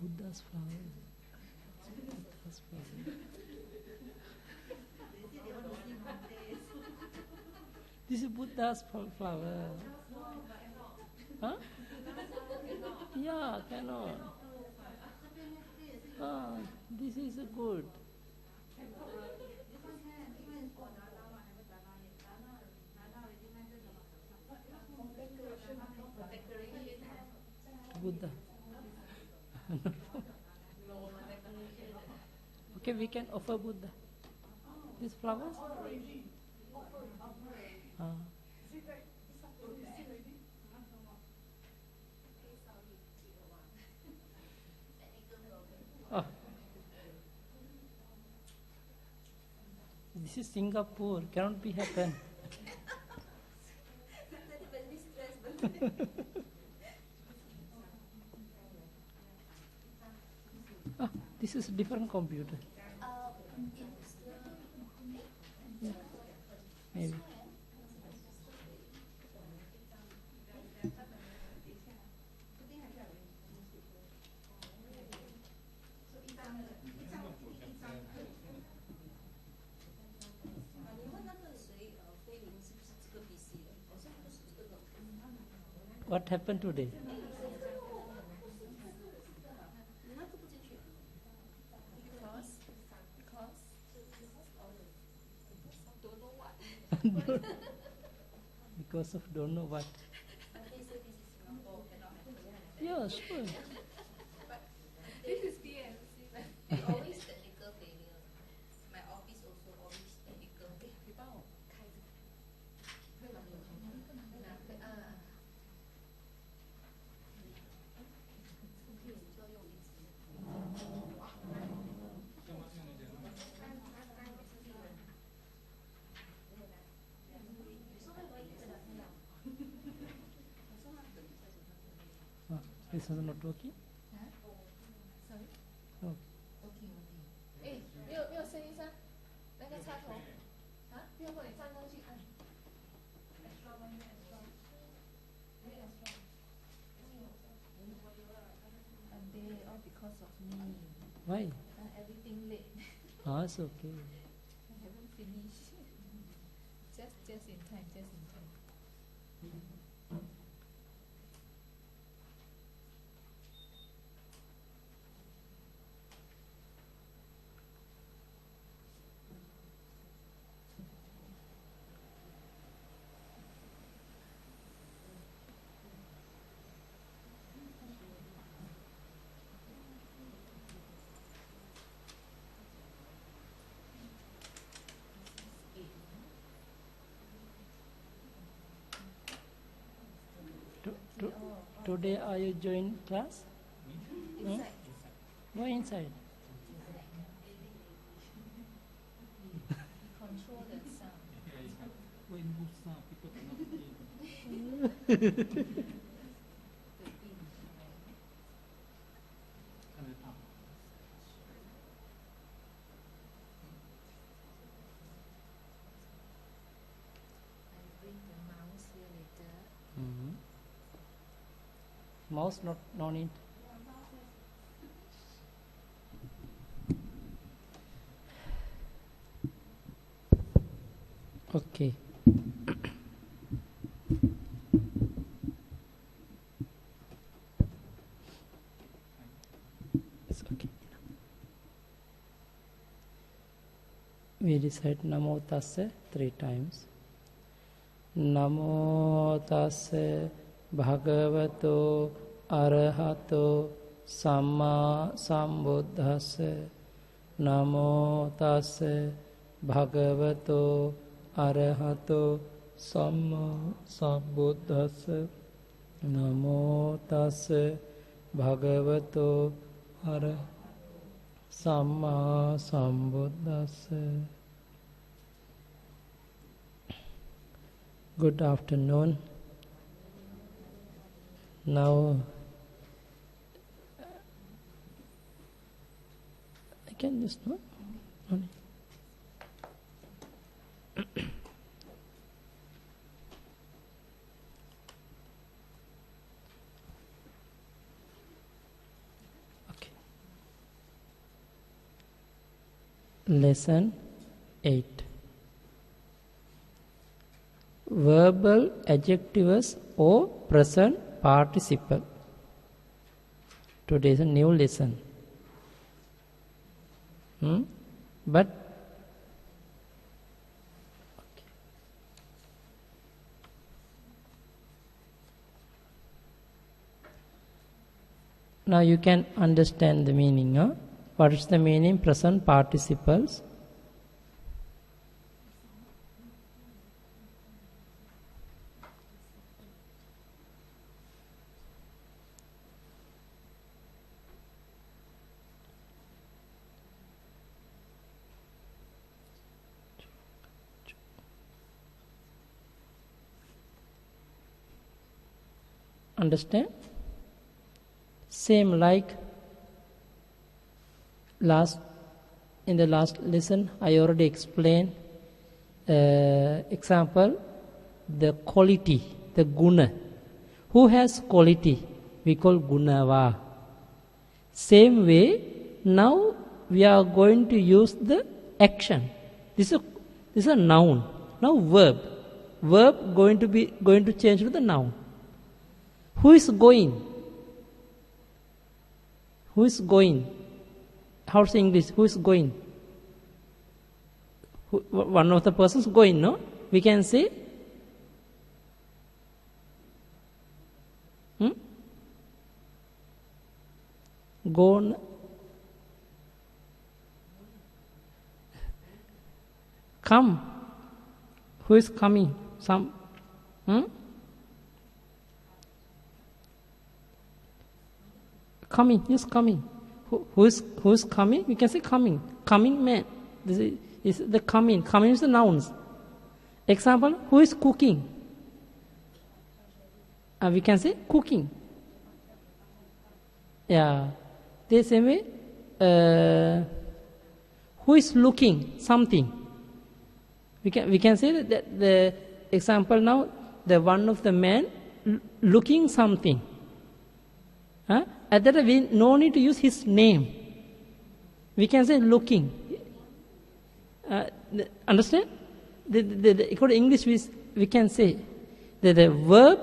Buddha's flower. Buddha's flower. This is Buddha's flower. Huh? Yeah, cannot. Ah, this is good. Buddha. Okay, we can offer Buddha. These flowers? Oh. This is Singapore, cannot be happen. Oh, this is different computer. Yeah, maybe. What happened today? Because of don't know what. Yeah, sure. This is PNC. Always technical failure. My office also always technical failure. 啊，this is not working. Sorry. Okay. OK。哎，没有声音噻，那个插头啊，要不你站上去按。And they all because of me. Why? Everything late. It's okay. I haven't finished. Just in time, just in time. Today are you join class? Inside. Why inside? Control the sound. Mouse not no need. Okay. It's okay. We recite Namo Tassa 3 times. Namo Tassa Bhagavato Arahato Samma Sambuddhassa. Namo Tassa Bhagavato Arahato Samma Sambuddhassa. Namo Tassa Bhagavato Arahato Samma Sambuddhassa. Good afternoon. Now I can just no? Okay. Lesson 8. Verbal adjectives or present participle. Today is a new lesson. But now you can understand the meaning. What is the meaning? Present participles. Understand? Same like in the last lesson I already explained example, the quality, the guna. Who has quality? We call gunava. Same way, now we are going to use the action. This is a noun. Now verb. Verb going to change to the noun. Who is going? Who is going? How's English? Who is going? One of the persons going, no? We can say gone. Come. Who is coming? Some. Coming. Yes, coming. Who is coming? We can say coming. Coming man. This is the coming. Coming is the nouns. Example, who is cooking? We can say cooking. Yeah. The same way, who is looking something? We can say that the example now, the one of the man looking something. At that we no need to use his name. We can say looking. Understand? According to English, we can say that the verb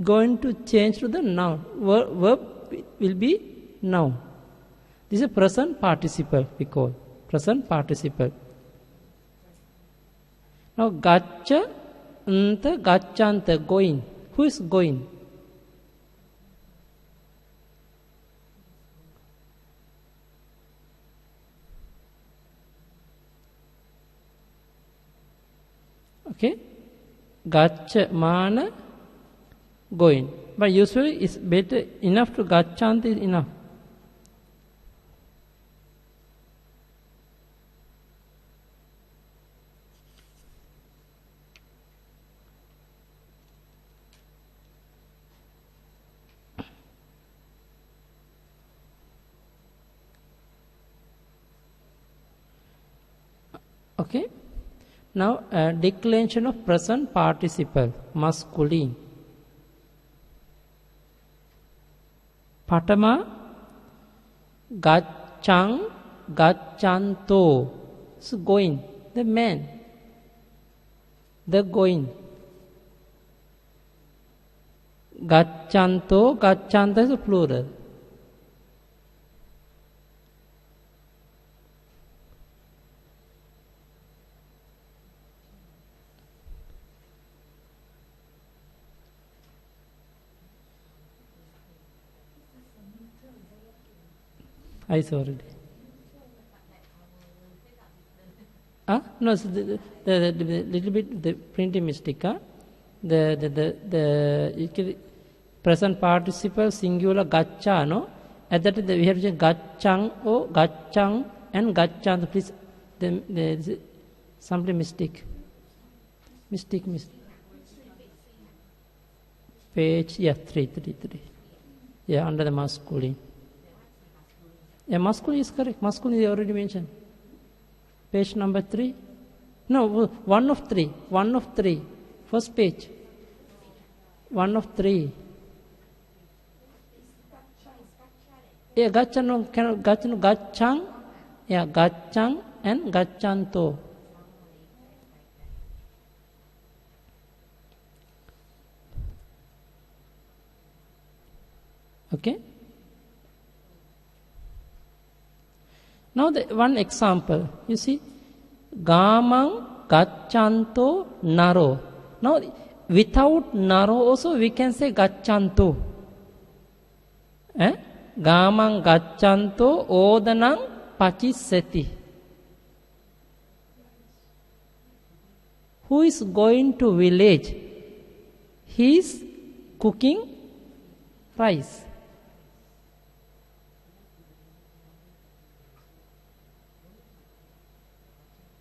going to change to the noun. Verb will be noun. This is a present participle we call. Present participle. Now, gaccha, gacchanta, going. Who is going? Okay, gaccha, mana, going. But usually it's better enough to gacchanta is enough. Okay. Now, declension of present participle, masculine. Patama, gacchang, gacchanto. So going, the man, the going. Gacchanto, gacchanto is a plural. I saw already. No, so the little bit the printing mistake. The present participle singular gaccha, no? At that we have to say gacchang or gacchang and gacchan. Please, the something mistake. Mistake. Page, yeah, 3. Yeah, under the masculine. Yeah, masculine is correct. Masculine is already mentioned. Page number 3. No, 1 of 3. 1 of 3. First page. 1 of 3. Yeah, gacchang. Yeah, gachang and gachanto. Okay. Now the one example, you see, gamang gachanto naro. Now without naro also we can say gachanto. Gamang gachanto odanang pachiseti. Who is going to village? He is cooking rice.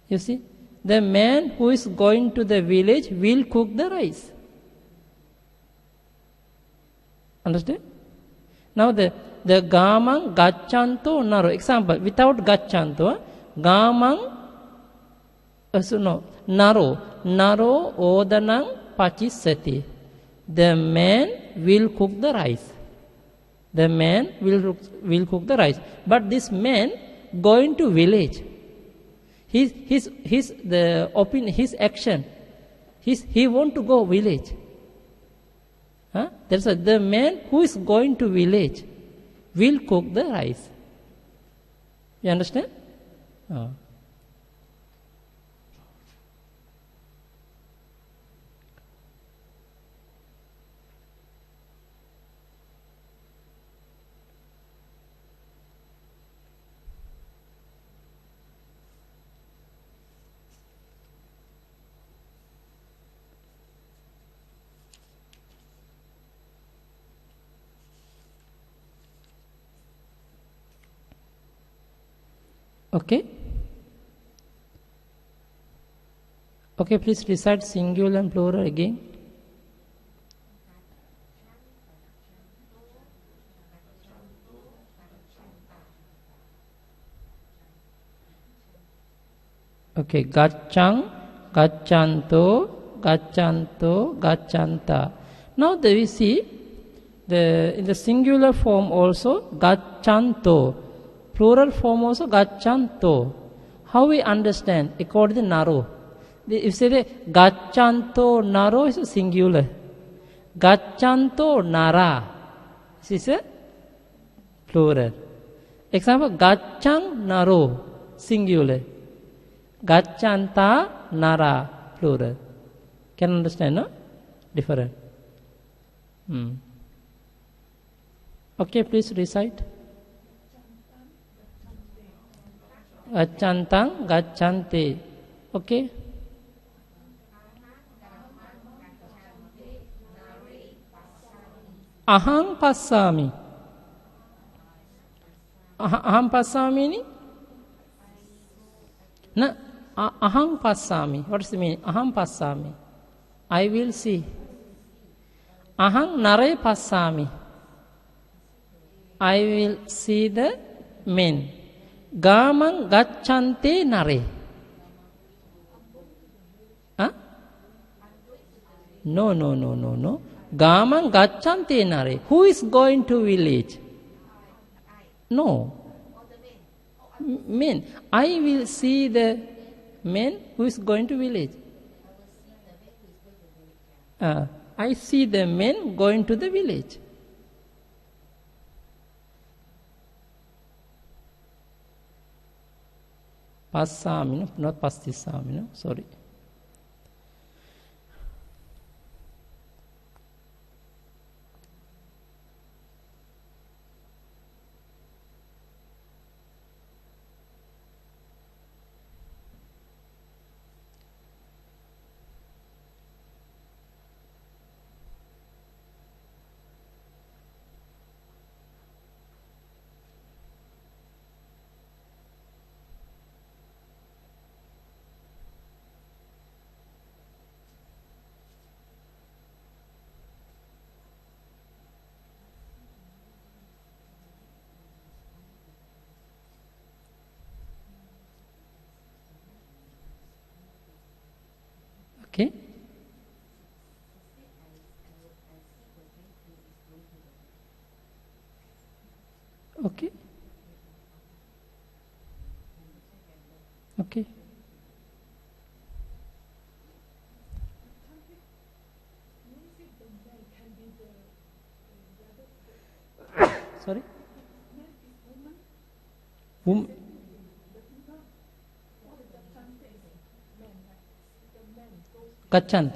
You see, the man who is going to the village will cook the rice. Understand? Now the gamang gachanto naro. Example, without gachanto, gamang, naro odanang pachisati. The man will cook the rice. The man will cook the rice. But this man going to village. His action. He want to go village. That's why the man who is going to village will cook the rice. You understand? Okay? Okay, please recite singular and plural again. Okay, gachang, gachanto, gachanto, gachanta. Now we see in the singular form also gachanto. Plural form also gachanto. How we understand? According to Naro. If you say that gachanto naro is a singular. Gachanto nara. This is a plural. Example, gachang naro, singular. Gachanta nara, plural. Can understand, no? Different. Okay, please recite. Gachantang, gachante. Okay. Aham passami. Aham passami meaning? Na, aham passami. What does it mean? Aham passami. I will see. Aham nare passami. I will see the men. Gamang gacchante nare. Huh? No. Gamang gacchante nare. Who is going to village? No. Men. I will see the man who is going to village. I see the men going to the village. Passami, no? Not pastisami, no? Sorry. Okay. Okay. Okay. Sorry? Gachan.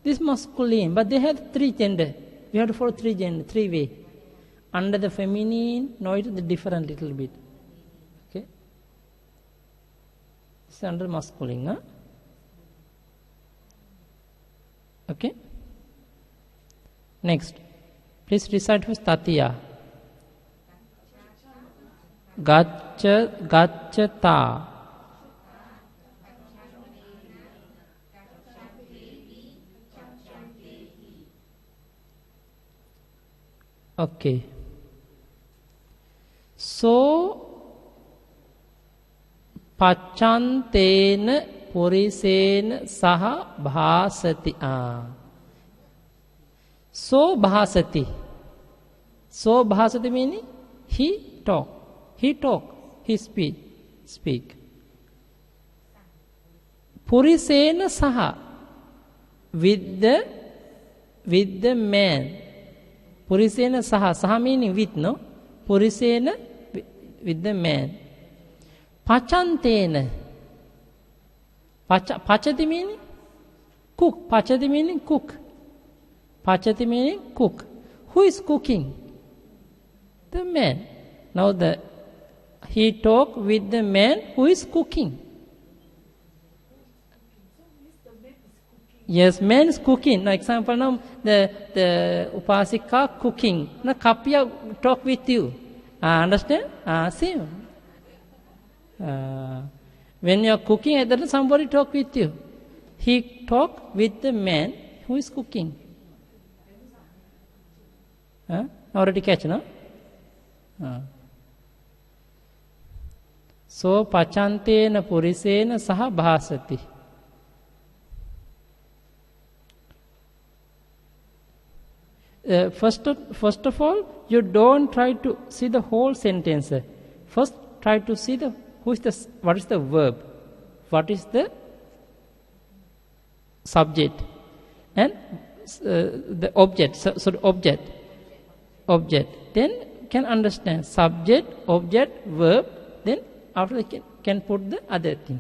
This masculine, but they have three gender. We have to follow three gender, three way. Under the feminine, no, it is different little bit. Okay. It's under masculine, huh? Okay. Next, please recite with Tatiya. Gacchata. Okay. So, pachantena purisena saha bhasati. So bhasati. So bhasati meaning he talk. He talk. He speak. Purisena saha. With the man. Purisena saha. Saha meaning with, no? Purisena with the man. Pachantena. Pachati meaning cook. Pachati meaning cook. Pachati meaning cook. Who is cooking? The man. Now he talk with the man who is cooking. Yes, man is cooking. Now, example now, the upasika cooking. Now, Kapya talk with you. Understand? Same. When you are cooking, at that time somebody talk with you. He talk with the man who is cooking. Already catch, no? So, pachantena purisena saha bhasati. First of all, you don't try to see the whole sentence. First, try to see what is the verb, what is the subject, and the object. So object. Then can understand subject, object, verb. Then after that can put the other thing.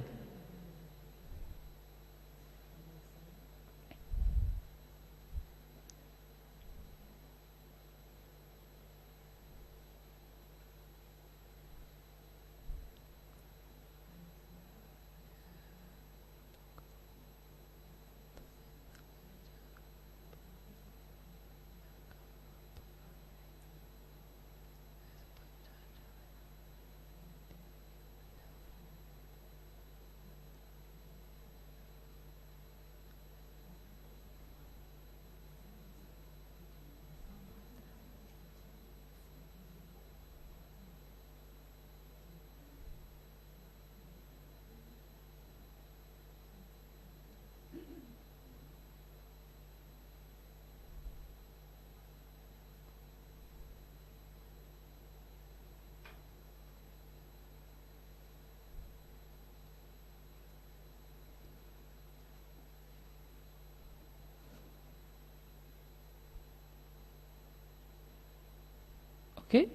Okay.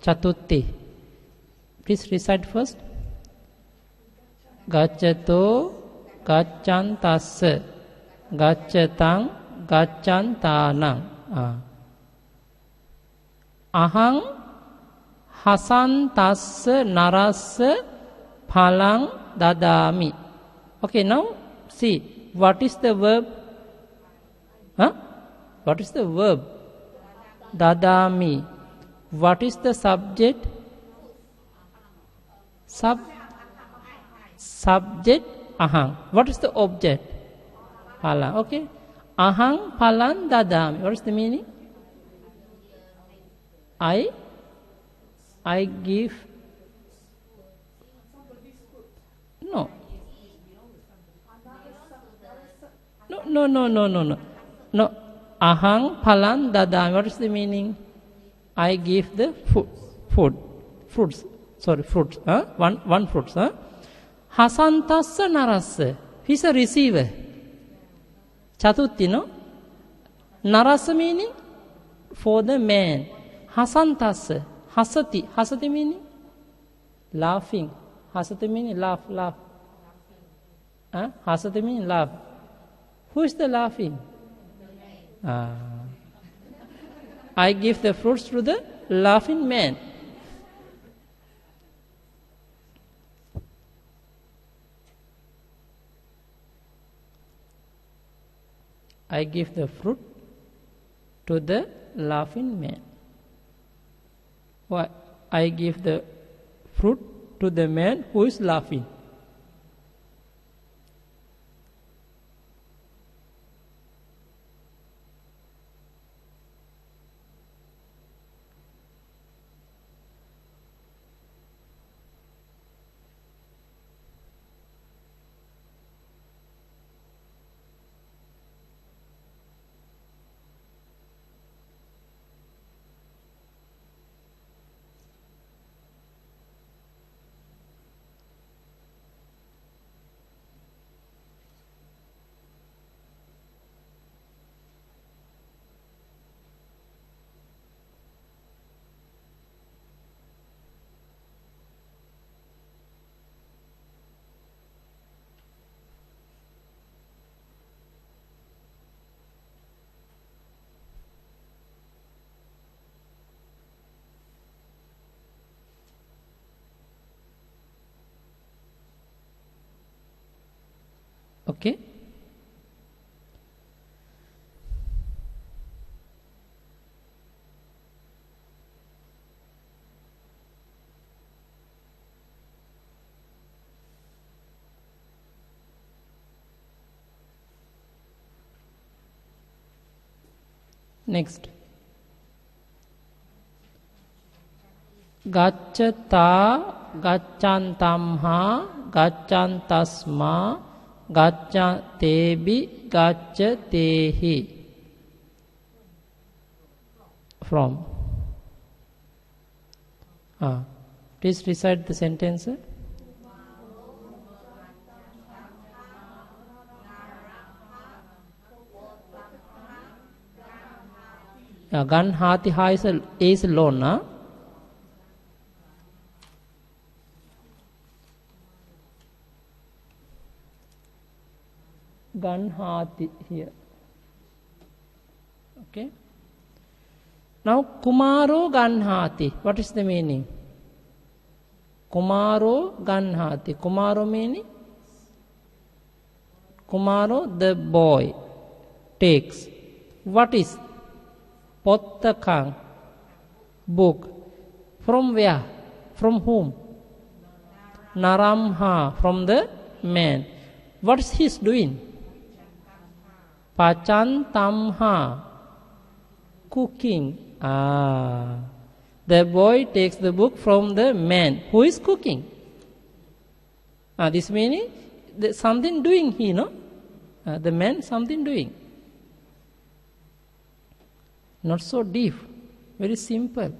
Chatutti. Please recite first. Gacchato gacchantasse. Gacchatang gacchantanang. Ahang hasantasse narassa phalang dadami. Okay, now see, what is the verb? What is the verb? Dadami. What is the subject? Subject ahang. What is the object? Phalang. Okay. Ahang phalang dadami. What is the meaning? I give. No. No. Ahang phalang dadami. What is the meaning? I give the fruits. sorry, fruits, one fruits. Hasantassa narassa. He's a receiver. Chatutti, no? Narassa meaning for the man. Hasantassa. Hasati. Hasati meaning laughing. Hasati meaning laugh. Hasati meaning laugh. Who is the laughing? I give the fruits to the laughing man. I give the fruit to the laughing man. Why? I give the fruit to the man who is laughing. Okay? Next. Gacchata gaccantamha gaccantasma gacchatebi gacchatehi. From. Please recite the sentence. Ganhati ha is alone. Ganhati here. Okay. Now Kumaro Ganhati. What is the meaning? Kumaro Ganhati. Kumaro meaning? Kumaro, the boy, takes. What is? Pottakang, book. From where? From whom? Naramha, from the man. What is he doing? Pacantamha, cooking. The boy takes the book from the man who is cooking. This meaning something doing he, no? The man something doing. Not so deep, very simple.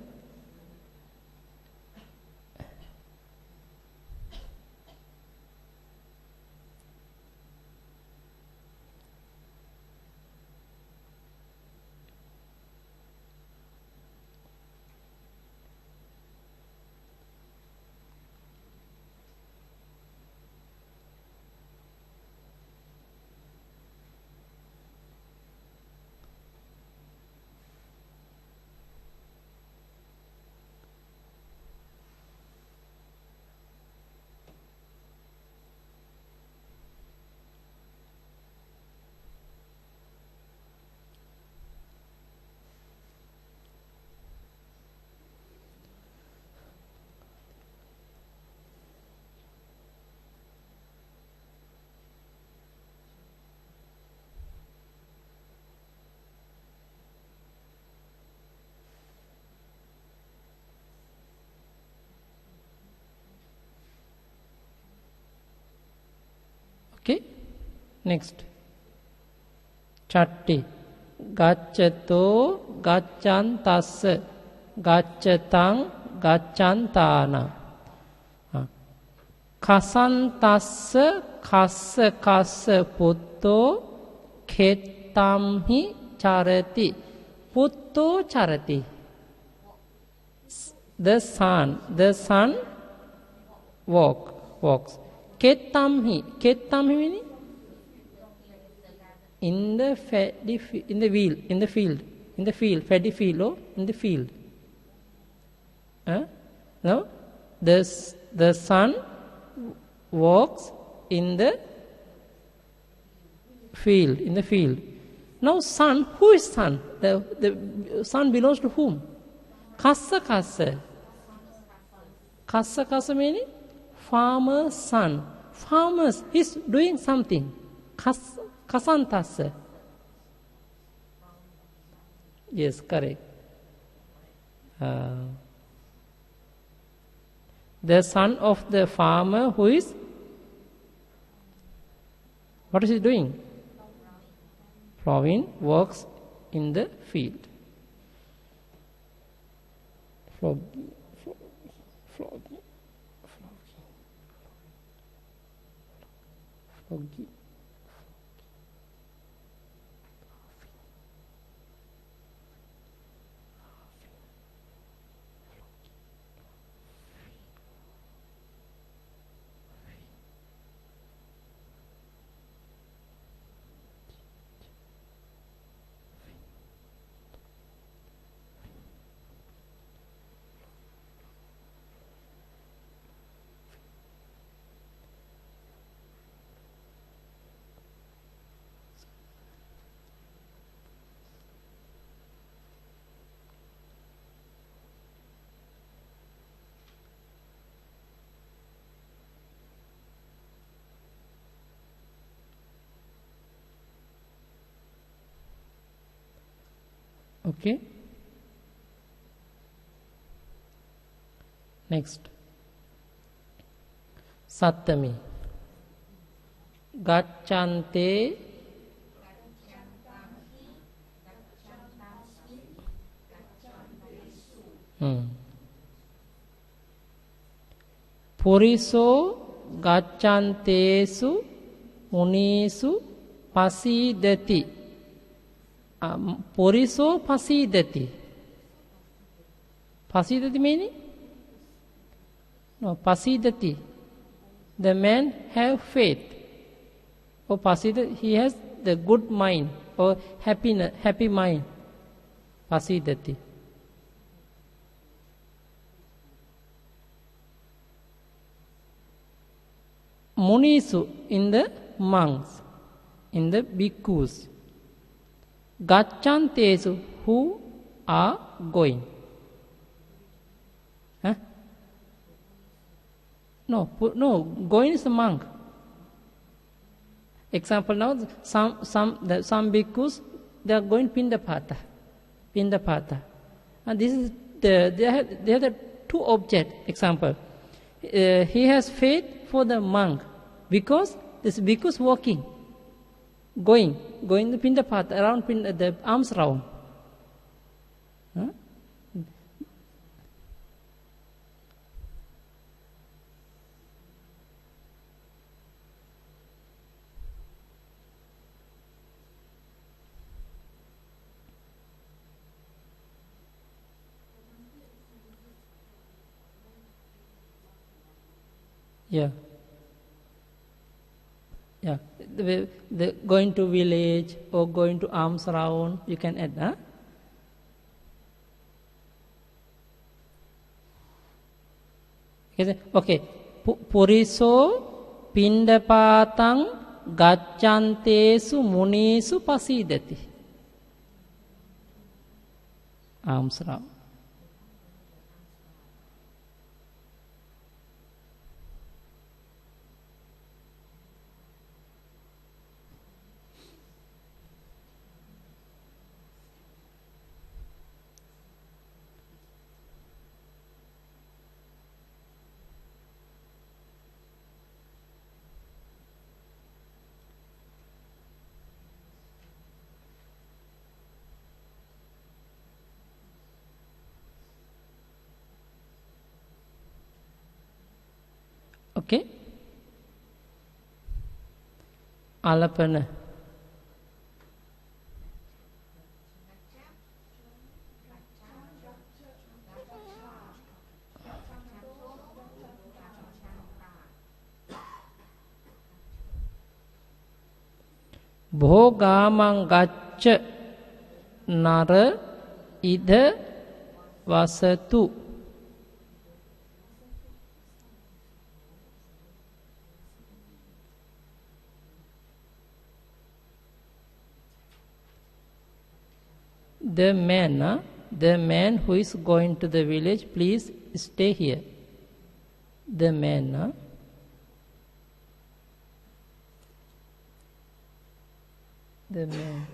Okay, next. Chatti. Gacchato gaccantassa gaccatang gaccantana. Kasantassa kassa kassa putto khettamhi charati. Putto charati. The son walks. Kettamhi meaning in the field, paddy field or in the field. No, the son walks in the field. Now son, who is son? The son belongs to whom? Kassa. Kassa meaning farmer's son. Farmers, he's doing something. Kasantassa. Yes, correct. The son of the farmer who is, what is he doing? Plowing, works in the field. Flogging. Okay. Next. Sattami. Gacchante Puriso gacchantesu munisu pasidati. Puriso pasidati. Pasidati meaning? No, pasidati. The man have faith. Or pasidati, he has the good mind or happy mind. Pasidati. Munisu in the monks, in the bhikkhus. Gacchantesu who are going. Huh? No, going is a monk. Example now, some bhikkhus, they are going Pindapata. And this is they have the two objects. Example, he has faith for the monk because this bhikkhu is walking, going the Pindapata around the arms round. Huh? Yeah. The going to village or going to alms round, you can add, huh? Okay. Puriso pindapatang gacchantesu munisu pasidati. Alms round. Okay. Alapana. Bhogamang gacca nara idha vasatu. The man who is going to the village, please stay here. The man. The man.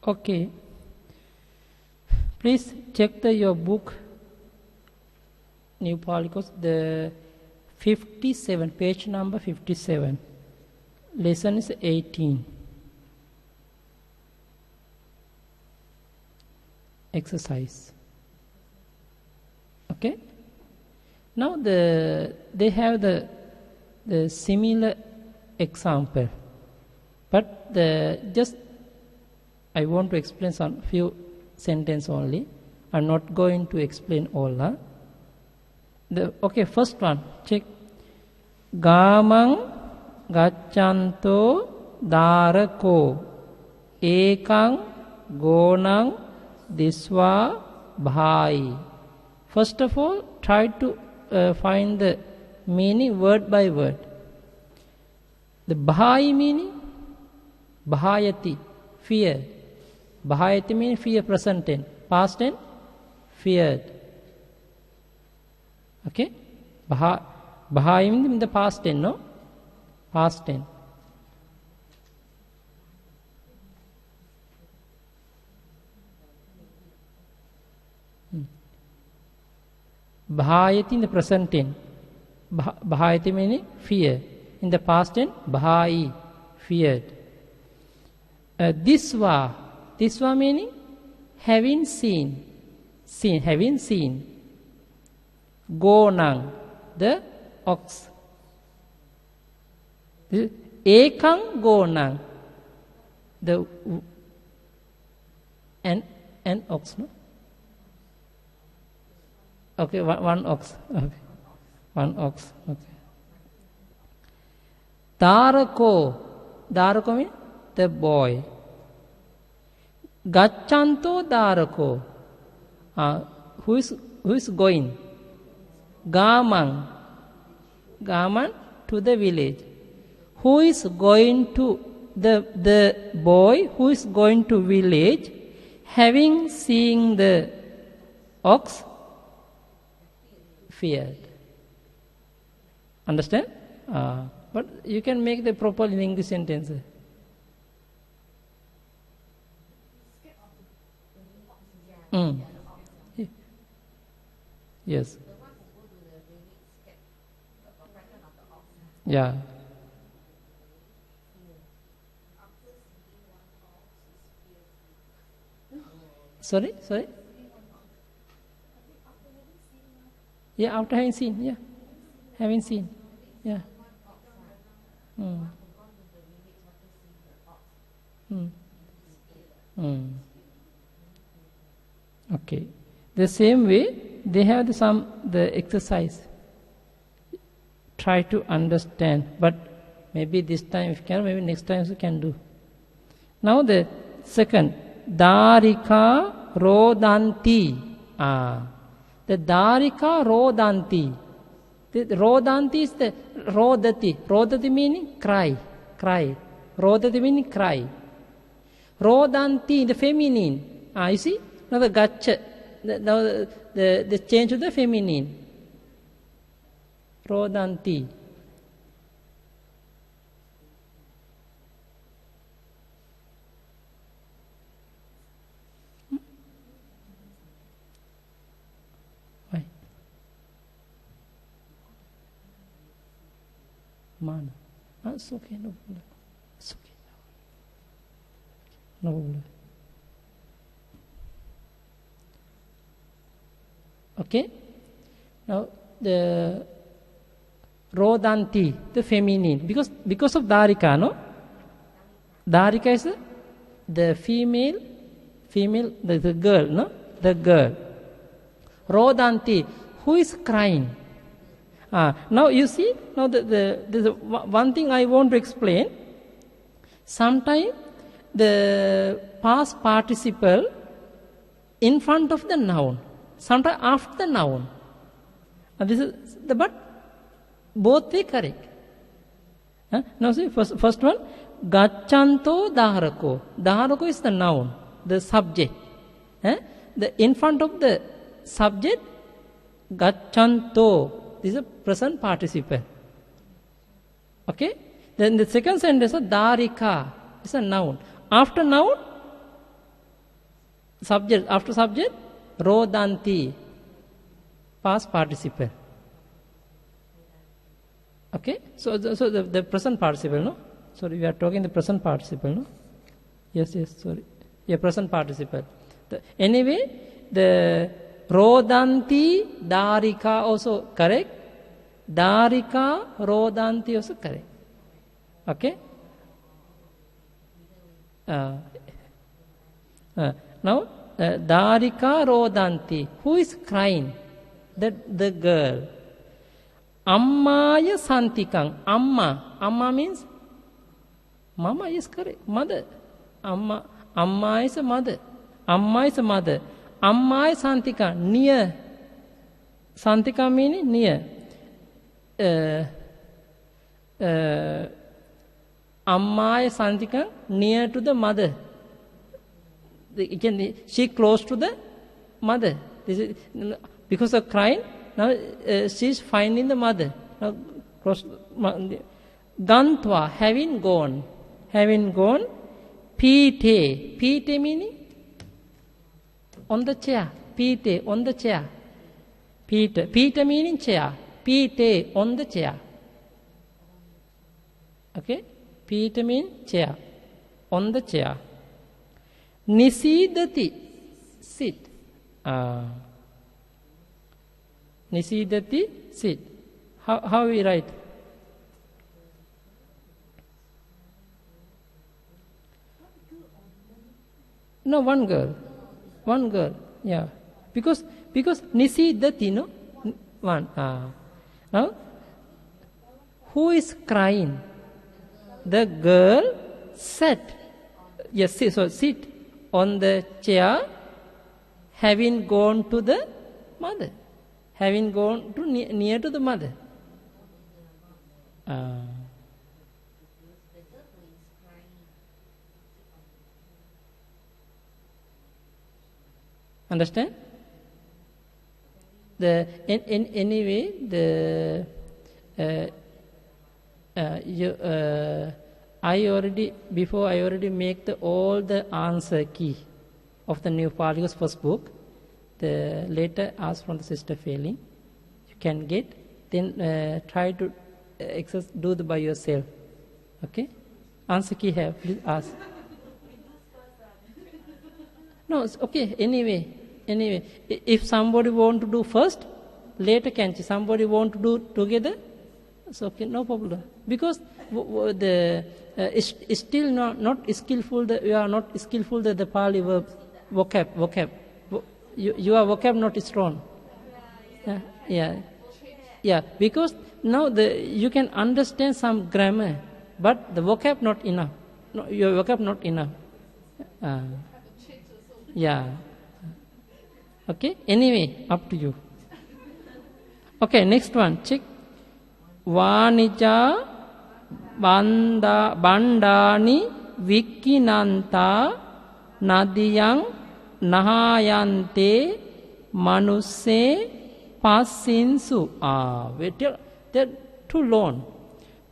Okay. Please check your book, New Pali Course, the 57, page number 57. Lesson is 18. Exercise. Okay. Now they have the similar example, but just I want to explain some few sentences only. I'm not going to explain all. Okay, first one, check. Gamang gaccanto darako ekang gonang diswa bhai. First of all, try to find the meaning word by word. The bhai meaning bhayati, fear. Bhayati means fear, present tense. Past tense, feared. Okay? Bhai means in the past tense, no? Past tense. Bhayati in the present tense. Bhayati meaning fear. In the past tense, bhai, feared. Diswa meaning having seen. Having seen. Gonang, the ox. Ekang gonang, the an ox, no? Okay, one ox. Okay. One ox. Okay. Darako means the boy. Gachanto darako. Who is going? Gaman to the village. Who is going to the boy who is going to village, having seen the ox, feared. Understand? But you can make the proper in English sentence. Yes. Yeah. Sorry? Yeah, after having seen, yeah. Having seen, yeah. Okay. The same way, they have the exercise. Try to understand, but maybe this time if you can, maybe next time you can do. Now the second, Darika Rodanti. The Darika Rodanti. The Rodanti is the Rodati. Rodati meaning cry. Rodati meaning cry. Rodanti, the feminine. You see? Now the Gacha. Now the change to the feminine. Rodanti. Why? Man. It's okay, no problem. It's okay. No problem. Okay? Now the Rodanti, the feminine, because of Darika, no? Darika is the female, the girl, no? The girl. Rodanti, who is crying? Now you see, now there's one thing I want to explain. Sometimes the past participle in front of the noun, sometimes after the noun. This is but both way correct. Now see, first one, Gachanto Daharako. Daharako is the noun, the subject. The in front of the subject, Gachanto. This is a present participle. Okay? Then the second sentence is Darika. It's a noun. After noun, subject. After subject, Rodanti. Past participle. Okay? So the present participle, no? Sorry, we are talking the present participle, no? Yes, sorry. Yeah, present participle. Anyway, the Rodanti, Darika also correct. Darika, Rodanti also correct. Okay? Now, Darika, Rodanti. Who is crying? The girl. Ammaya Santikang. Amma means Mama is correct. Mother. Amma is a mother. Amma is a mother. Amma is Santika, near. Santika meaning near. Amma is Santika, near to the mother. She close to the mother. This is, because of crying, now she is finding the mother. Now, Gantwa, having gone. Pite. Pite meaning on the chair. Pite, on the chair. Pite. Pite meaning chair. Pite, on the chair. Okay? Pite means chair. On the chair. Nisidati, sit. Nisidati, sit. How we write? No, one girl. One girl. Yeah. Because Nisidati, no? One. Now, who is crying? The girl sat. Yes, sit on the chair, having gone to the mother. Having gone to near to the mother. Understand? Anyway, I already make all the answer key of the new Pali's first book. The later ask from the sister failing, you can get. Then try to do the by yourself. Okay? Answer key have, please ask. No, it's okay. Anyway, if somebody want to do first, later can. Somebody want to do together, it's okay, no problem. Because it's still not skillful. You are not skillful the Pali vocab. Your vocab not strong. Yeah. Because now you can understand some grammar, but the vocab not enough. No, your vocab not enough. Yeah. Okay. Anyway, up to you. Okay. Next one. Check. Vanija bandani vikinanta nadiyang nahayante manusse passinsu. They're too long.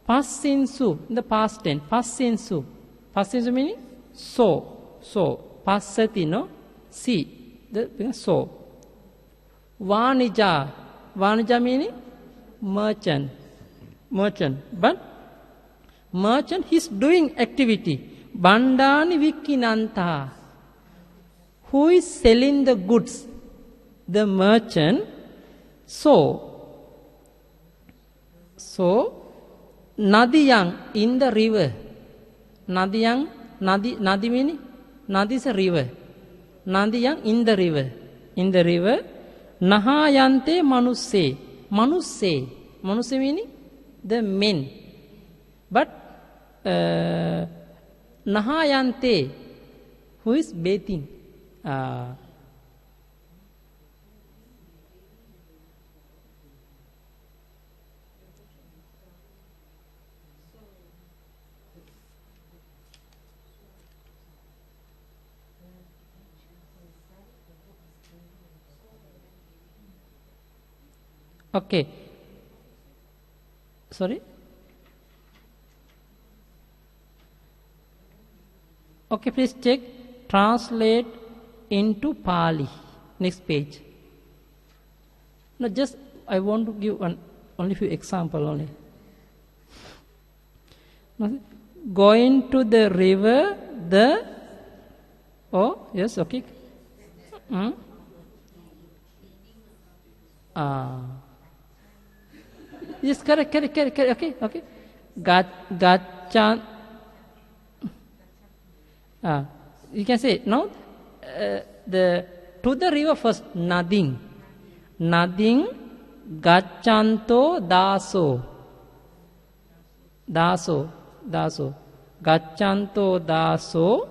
Passinsu, in the past tense. Passinsu. Passinsu meaning so. Passati, no? See. So. Vanija. Vanija meaning merchant. But merchant, he's doing activity. Bandani vikinanta. Who is selling the goods? The merchant. So Nadiyang, in the river. Nadiyang, Nadi meaning? Nadi is a river. Nadiyang, in the river. In the river. Nahayante manusse. Manusse meaning? The men. But Nahayante, who is bathing. Okay. Sorry? Okay, please check. Translate into Pali. Next page. No, just I want to give only few example only. Now, going to the river, yes, okay. Yes, correct. Okay. Gachan. You can say now. To the river first. Nading. Gachanto daso. Gachanto daso.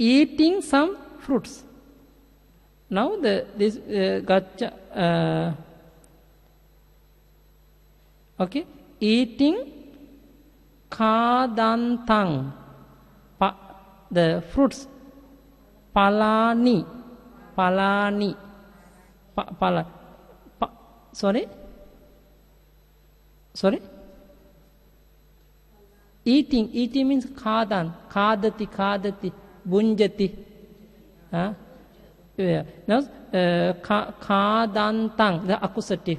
Eating some fruits. Now this gacha. Okay, eating kadantang. The fruits. Palani. Sorry. Eating means kadati. Bunjati. Yeah. Now, kadantang, the accusative.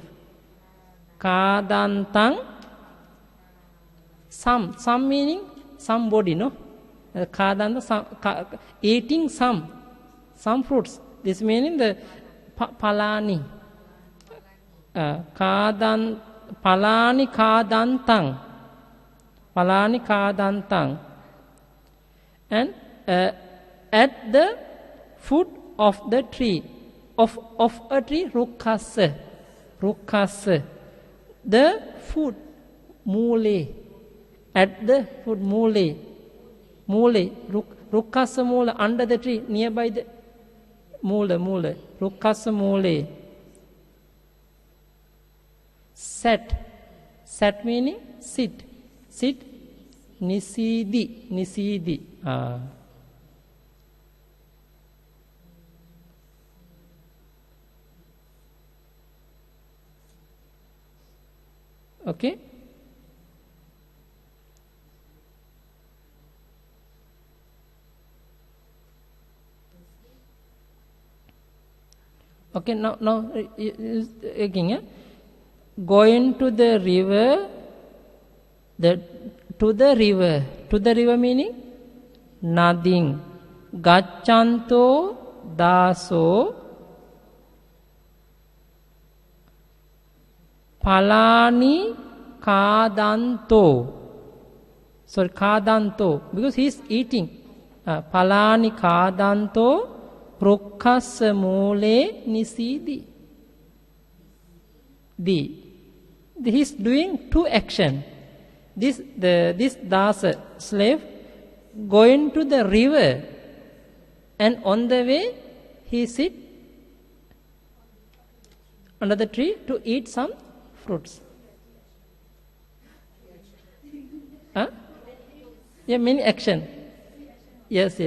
Kadantang Some meaning somebody, no? Khadanta, eating some fruits. This meaning the palani. Palani khadantang. Palani khadantang. And at the foot of the tree, of a tree, rukkasa. The foot, mule. At the foot, mule. Rukkasa mule, under the tree, nearby the mule. Rukkasa mule. Sat meaning sit. Nisidi. Okay. Okay, now again, yeah? Going to the river, to the river meaning nothing. Gacchanto daso palani kadanto. Sorry, kadanto, because he is eating. Palani kadanto rukkasa mule nisidi. He is doing two action. This dasa, slave, going to the river, and on the way he sit under the tree to eat some fruits. Yeah, many action. Yes.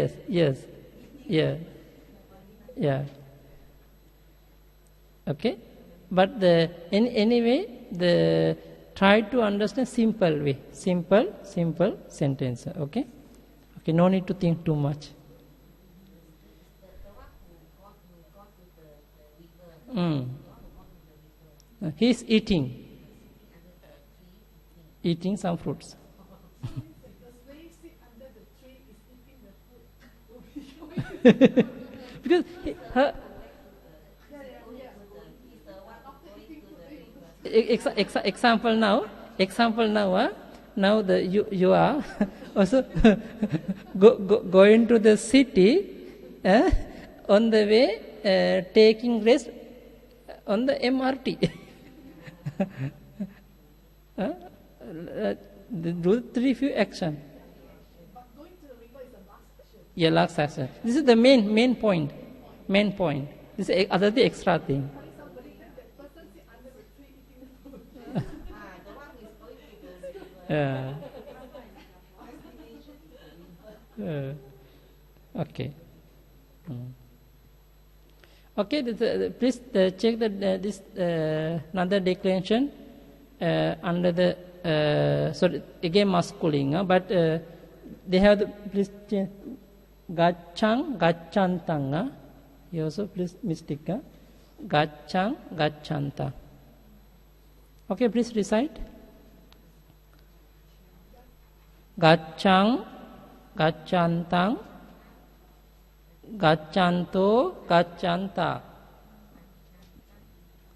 Yeah. Okay. But anyway, try to understand simple way, simple sentence. Okay, no need to think too much. He is eating some fruits. Because example now, now you are also going to the city, on the way taking rest on the MRT. Do three few action. But going to the river is the last action. Yeah, last action. This is the main point. This is other the extra thing. Okay. Okay. Please check this another declension under the sorry, again masculine, but they have the please change gacchantanga. You also please mistake gacchanta. Okay, please recite. Gaccantang, gacchanto, gaccanta.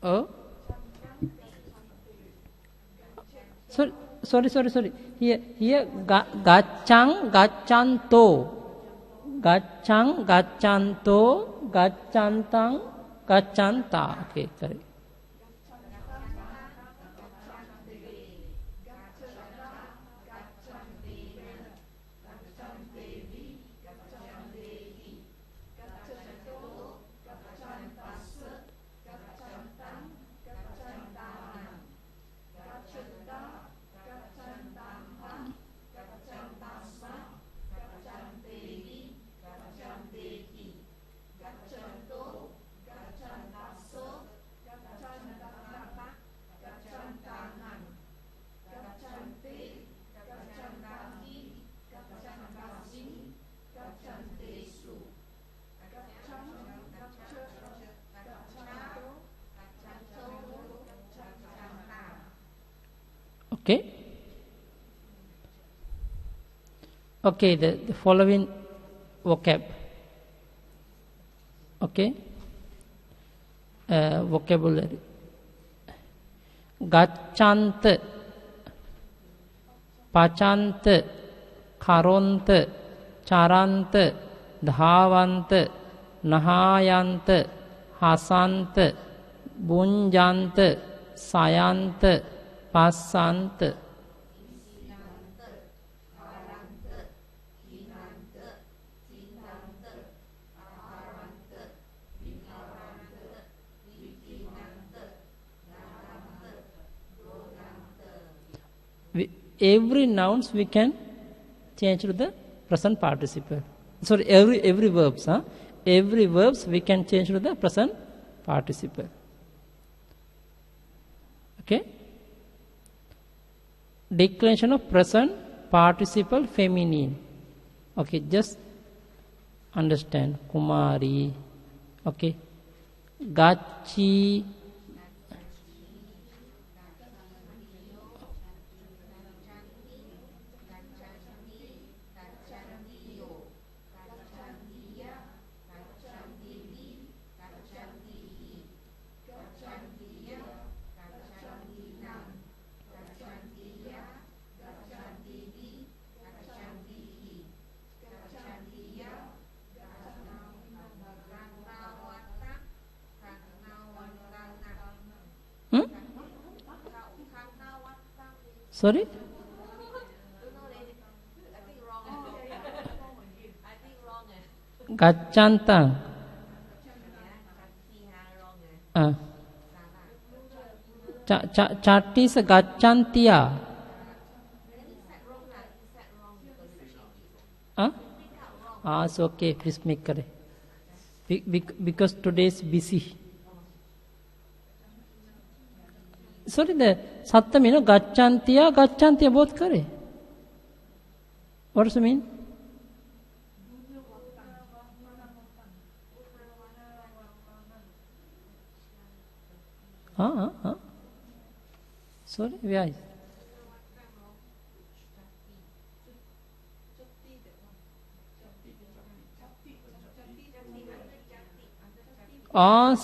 Oh, sorry. Here, gacchanto, gacchanto, gaccantang, gaccanta. Okay, sorry. Okay. Okay, the following vocab. Okay, vocabulary. Gacchanta, pachanta, karanta, charanta, dhávanta, nahayanta, hasanta, bunjanta, sayanta, passanta. Every nouns we can change to the present participle. Sorry, every verbs, every verbs we can change to the present participle. Okay. Declension of present participle feminine. Okay, just understand. Kumari. Okay. Gachi. Hmm? Sorry? Gacchantang. Chatti is gacchantia. It's okay, please make correct. Because today is busy. Sorry, the sattam, gacchantia both correct. What does it mean? Sorry, where is?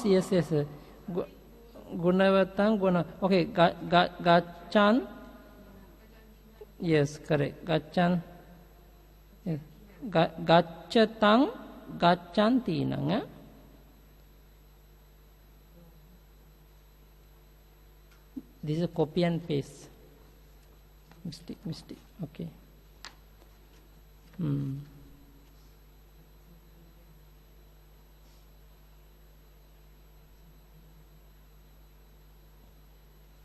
Yes. Gunavatang guna. Okay, gachan. Yes, correct. Gachan. Yes. Gachatang, gachantinang. This is a copy and paste. Mistake. Okay.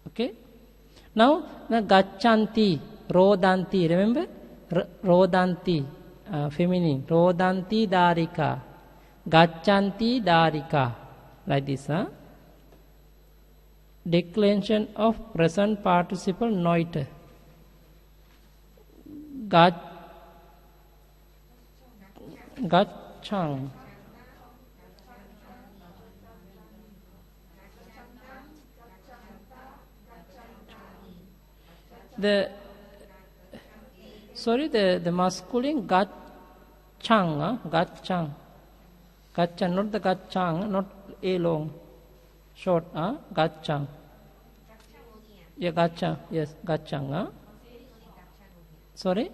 Okay. Now, gacchanti, rodanti. Remember? Rodanti, feminine. Rodanti darika. Gacchanti darika. Like this, Declension of present participle noite. Gacchang. The masculine gacchang, gacchang, not the gacchang, not a long, short, gacchang. Yeah, gacchang, yes, gacchang. Sorry,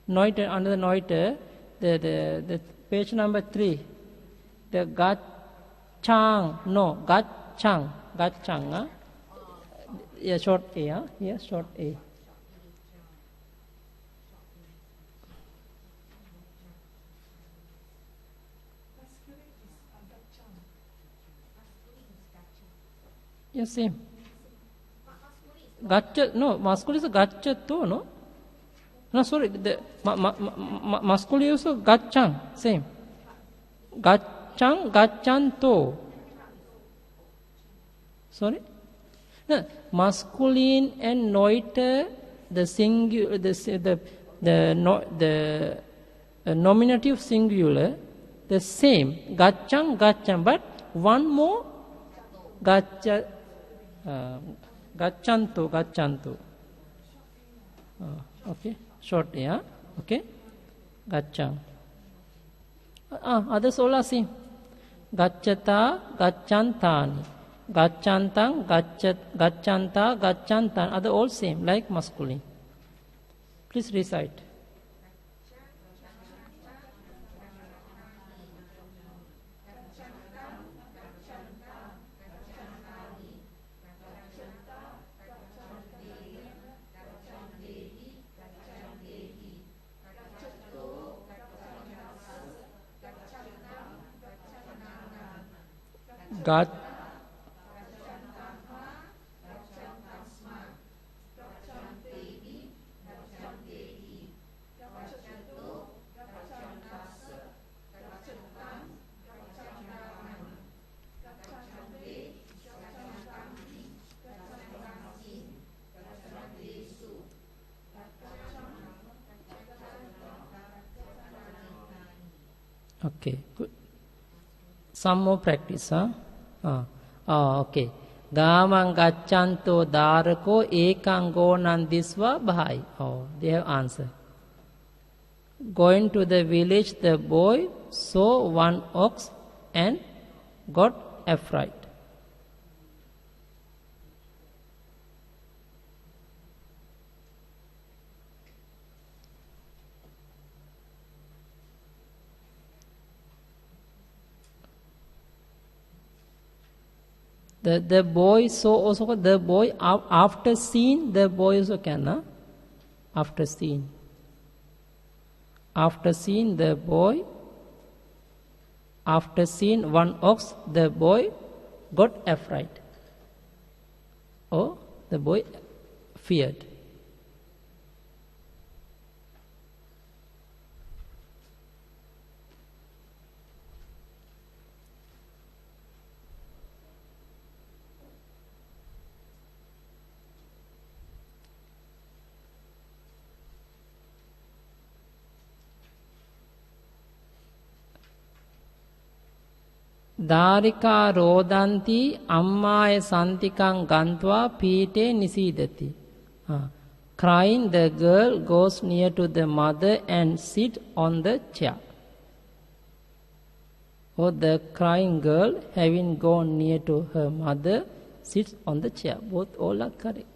noite, under the noite, the page number 3, the gacchang, no, gacchang, yeah, short A, yes, short A. Yes, same. Gaccha, no, masculine is gaccha too, no? No, sorry, the masculine is also gacchang, same. Gacchang, gacchanto. Sorry? No, masculine and noiter, the singular, the nominative singular, the same. Gacchang, but one more gaccha. Gacchanto. Okay, short, yeah. Okay. Gacchang. Others all are same. Gacchata, gacchantani. Gacchantang, gacchanta, gacchantan. Other all same, like masculine. Please recite. Gat Okay, good. Some more practice, huh? Okay. Gamang gacchanto dharako ekango nandisva bhai. Oh, they have answered. Going to the village, the boy saw one ox and got afraid. The boy saw also the boy after seeing the boy also can, huh? After seeing the boy, after seeing one ox, the boy got afraid. Oh, the boy feared. Dharika rodanti ammaya santikang gantva pite nisidati. Crying, the girl goes near to the mother and sits on the chair. Or the crying girl, having gone near to her mother, sits on the chair. Both all are correct.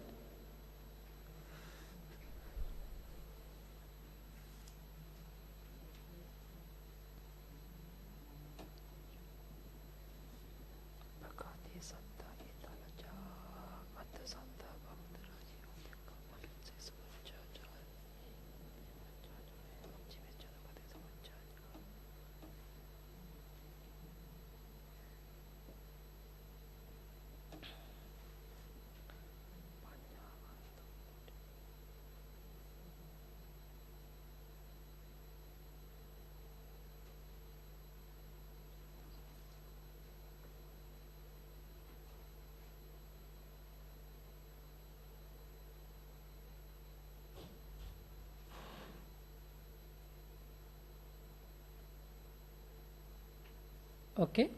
Okay.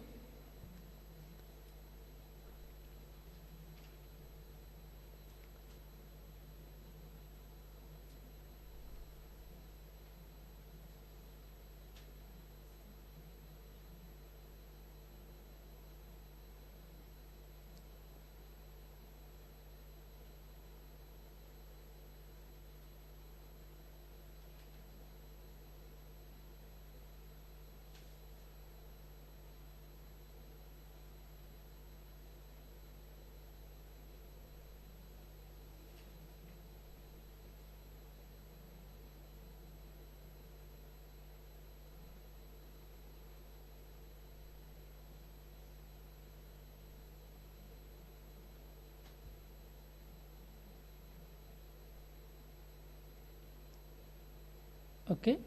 Okay.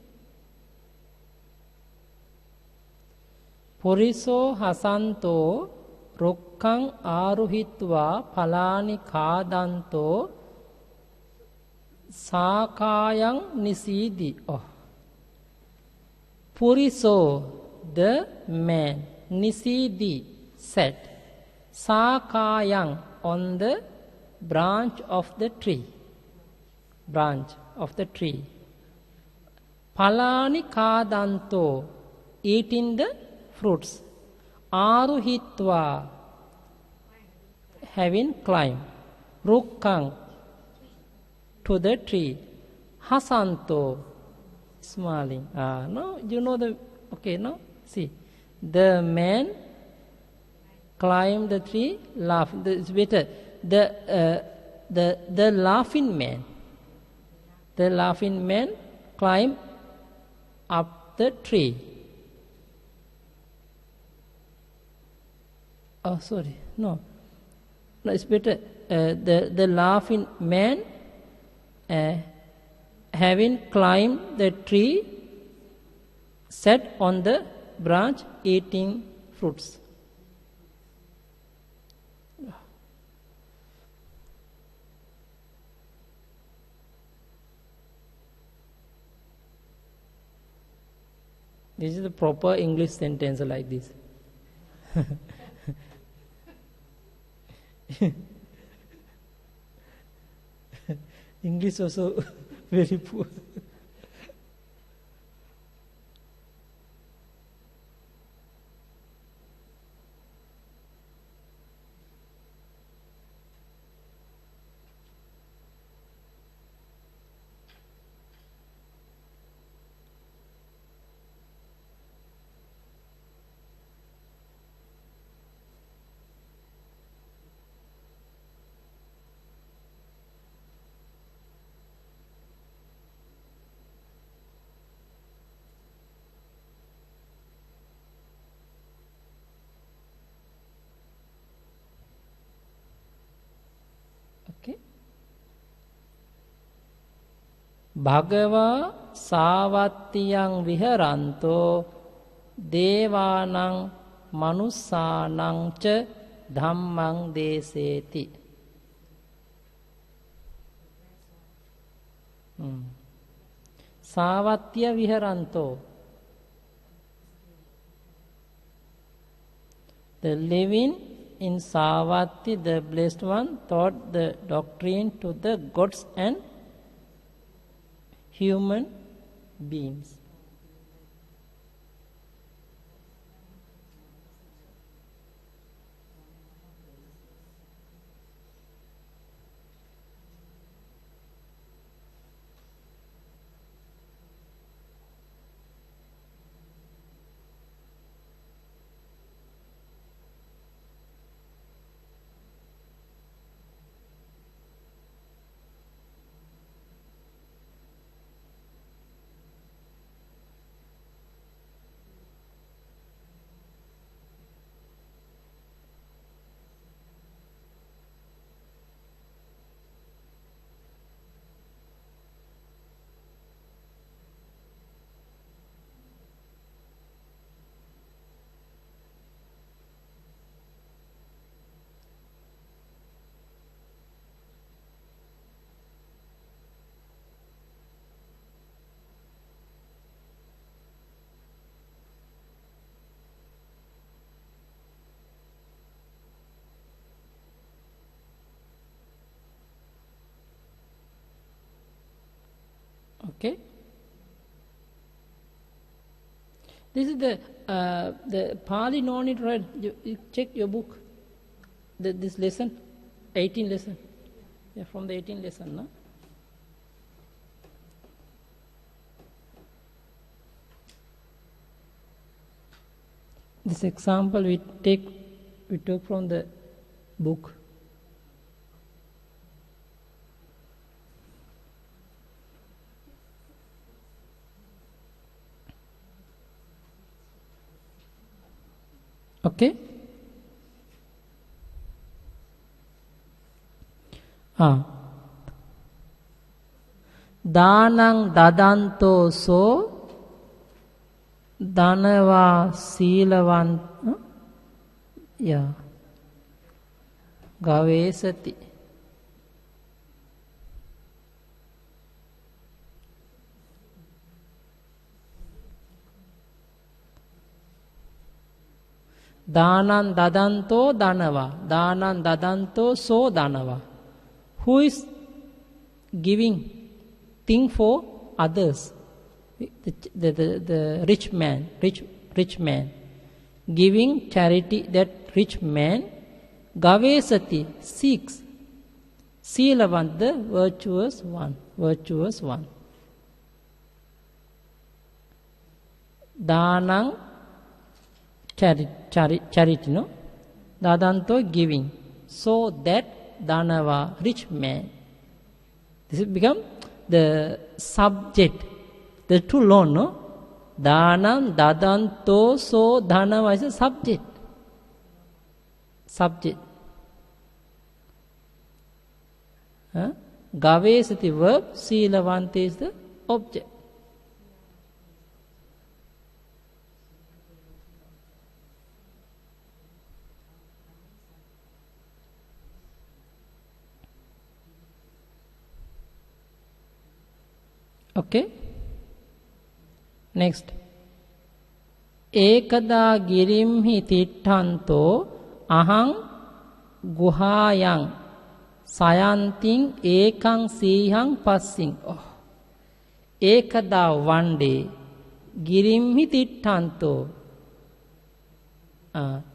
Puriso hasanto rukkang aruhitva palani kadanto sakayang nisidi. Oh. Puriso, the man, nisidi, sat, sakayang, on the branch of the tree. Branch of the tree. Palani kadanto, eating the fruits. Aruhitva, having climbed. Rukkang, to the tree. Hasanto, smiling. Now you know the, okay, now see. The man climbed the tree, laugh. It's better. The laughing man climbed up the tree. Oh, sorry. No, it's better. The laughing man, having climbed the tree, sat on the branch eating fruits. This is the proper English sentence like this. English also very poor. Okay. Bhagava Savattiyang Viharanto Devanang Manussanang Cha Dhammang Deseti. Savatya Viharanto. The living in Savatthi, the blessed one, taught the doctrine to the gods and human beings. Okay. This is the Pali no need read. You check your book. This lesson, 18 lesson. Yeah, from the 18 lesson, no? This example we took from the book. Okay. Danang dadanto so danava silavan gavesati. Danan dadanto danava. Danan dadanto so danava. Who is giving thing for others? the rich man, giving charity, that rich man, gavesati, seeks, Silavan, the virtuous one. Danang, charity, no? Dadanto, giving. So that Danava, rich man. This has become the subject. The two loan, no? Danam, dadanto, so Danava is a subject. Gavesati verb, Silavante is the object. Okay. Next. Ekada girimhi tittanto ahang guhayang sayanting ekang sihang passing. Ekada, one day, girimhi tittanto,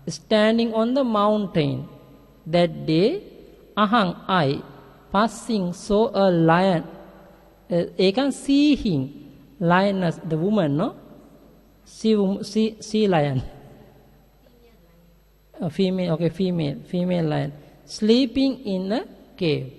standing on the mountain. That day, ahang, I, passing, saw a lion. Ekang seeing, lioness, the woman, no? See lion. Female lion. Sleeping in a cave.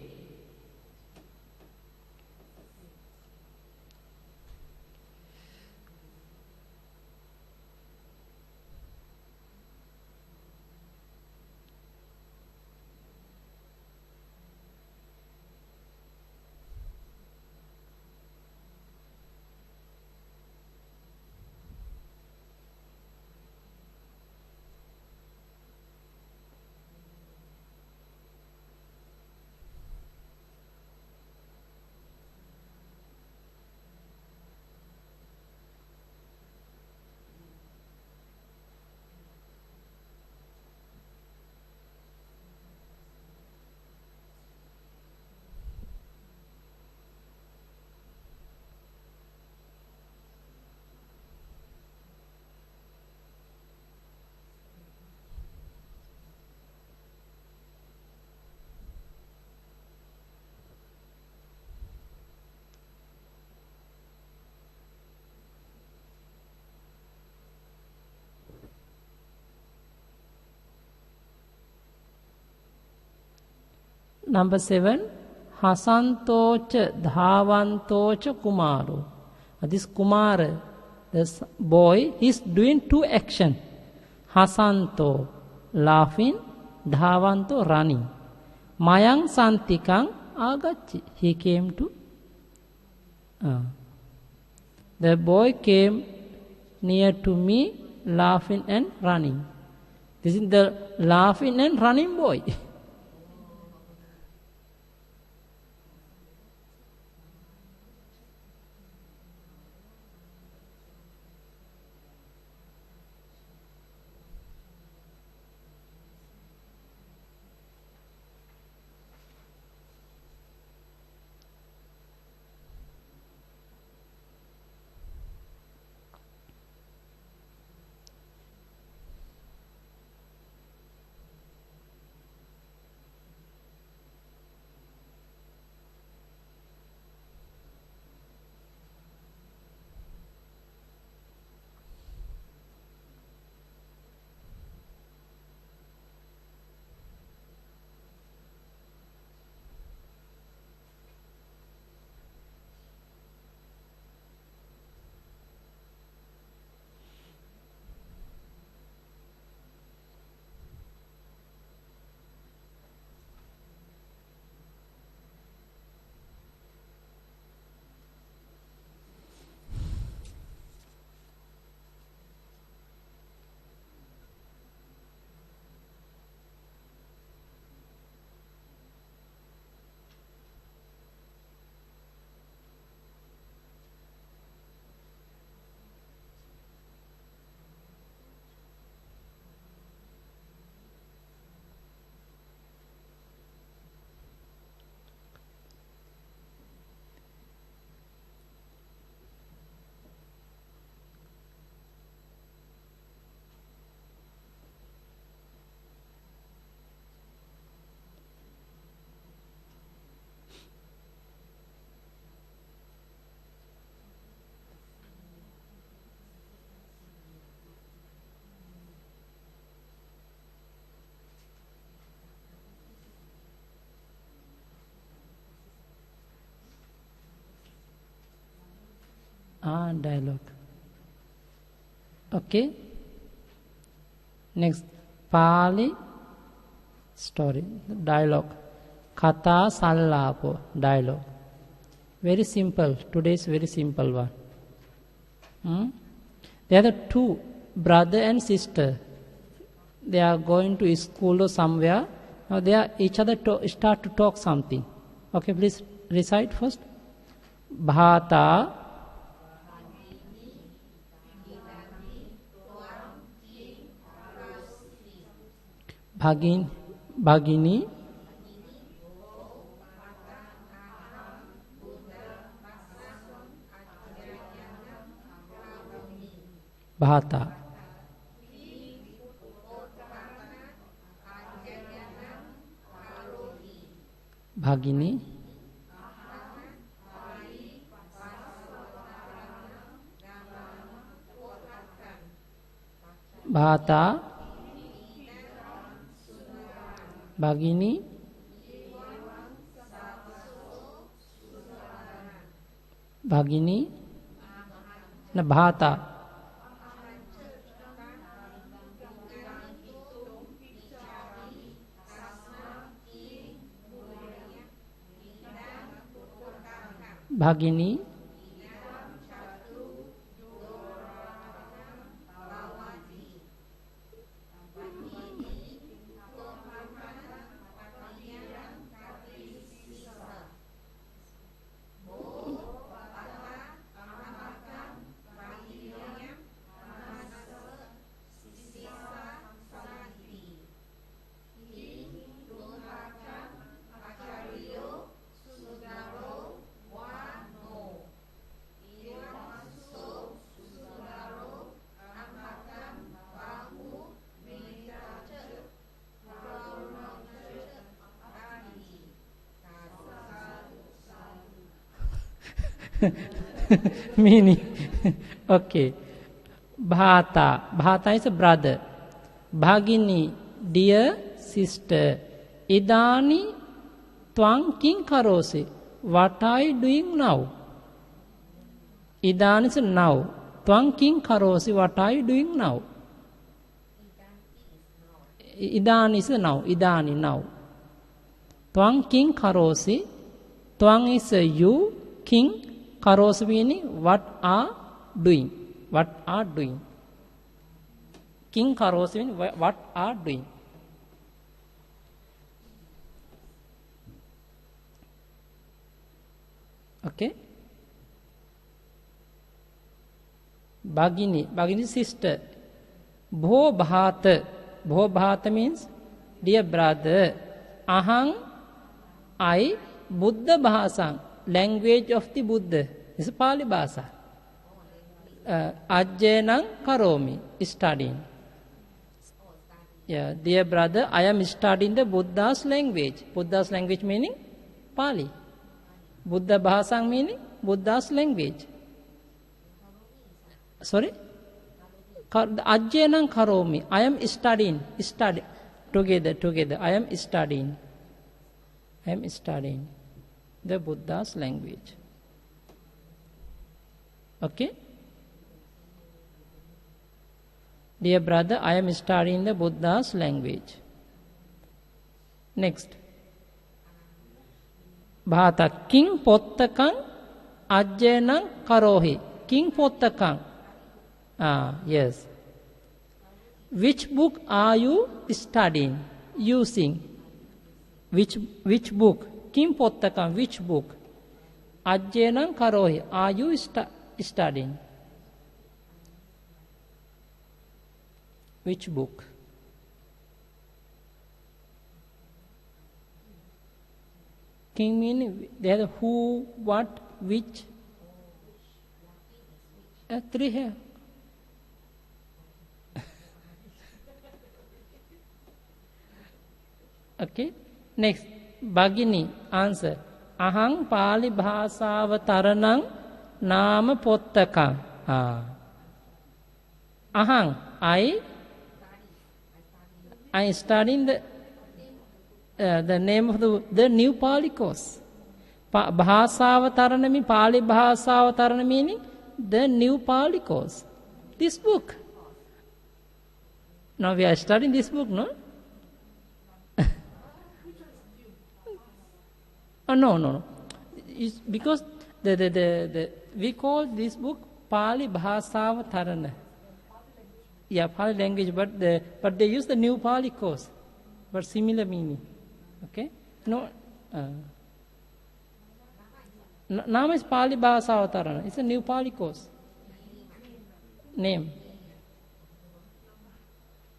Number 7, Hasantocha Dhavantocha Kumaro. This Kumara, this boy, is doing two actions. Hasanto, laughing, Dhavanto, running. Mayang Santikang Agachi, he came to. The boy came near to me, laughing and running. This is the laughing and running boy. Dialogue. Okay. Next, Pali story, dialogue. Katha sallapo, dialogue. Very simple. Today is very simple one. There are two, brother and sister. They are going to school or somewhere. Now they are each other start to talk something. Okay, please recite first. Bhata Bhagini Bhata Bhagini Bhata Bhagini Bhagini na Bhata Bhagini meaning okay. Bhata is a brother. Bhagini, dear sister. Idani twang king karosi. What are you doing now? Idani is now. Twang king karosi. What are you doing now? Idani is now. Idani now. Twang king karosi. Twang is you. King karosi meaning what are doing. What are doing. King karosi meaning what are doing. Okay. Bhagini sister. Bho Bhata means dear brother. Ahang I Buddha Bhasang, language of the Buddha. This is Pali Bhasa. Ajjenang karomi, studying. Yeah, dear brother, I am studying the Buddha's language. Buddha's language meaning Pali. Buddha Bhasang meaning Buddha's language. Sorry? Ajjenang karomi. I am studying. Together. I am studying the Buddha's language. Okay? Dear brother, I am studying the Buddha's language. Next. Bhata. King pottakang ajjenang karohi. King pottakang. Yes. Which book are you studying, using? Which book? Kim pottakam, which book? Ajjenang karohi. Are you studying? Which book? King meaning there are who, what, which. Three here. Okay. Next. Bhagini. Answer. Ahang Pali Bhasava Taranang Nama Pottakam. Ahang. I studying the name of the new Pali course. Bhasavatarana means Pali Bhasavatarana meaning the New Pali course. This book. Now we are studying this book, no? Oh, no. It's because we call this book Pali Bhasawa Tarana. Yeah, Pali language, but they use the New Pali course, but similar meaning. Okay? No. Nama is Pali Bhasawa Tarana. It's a New Pali course. Name.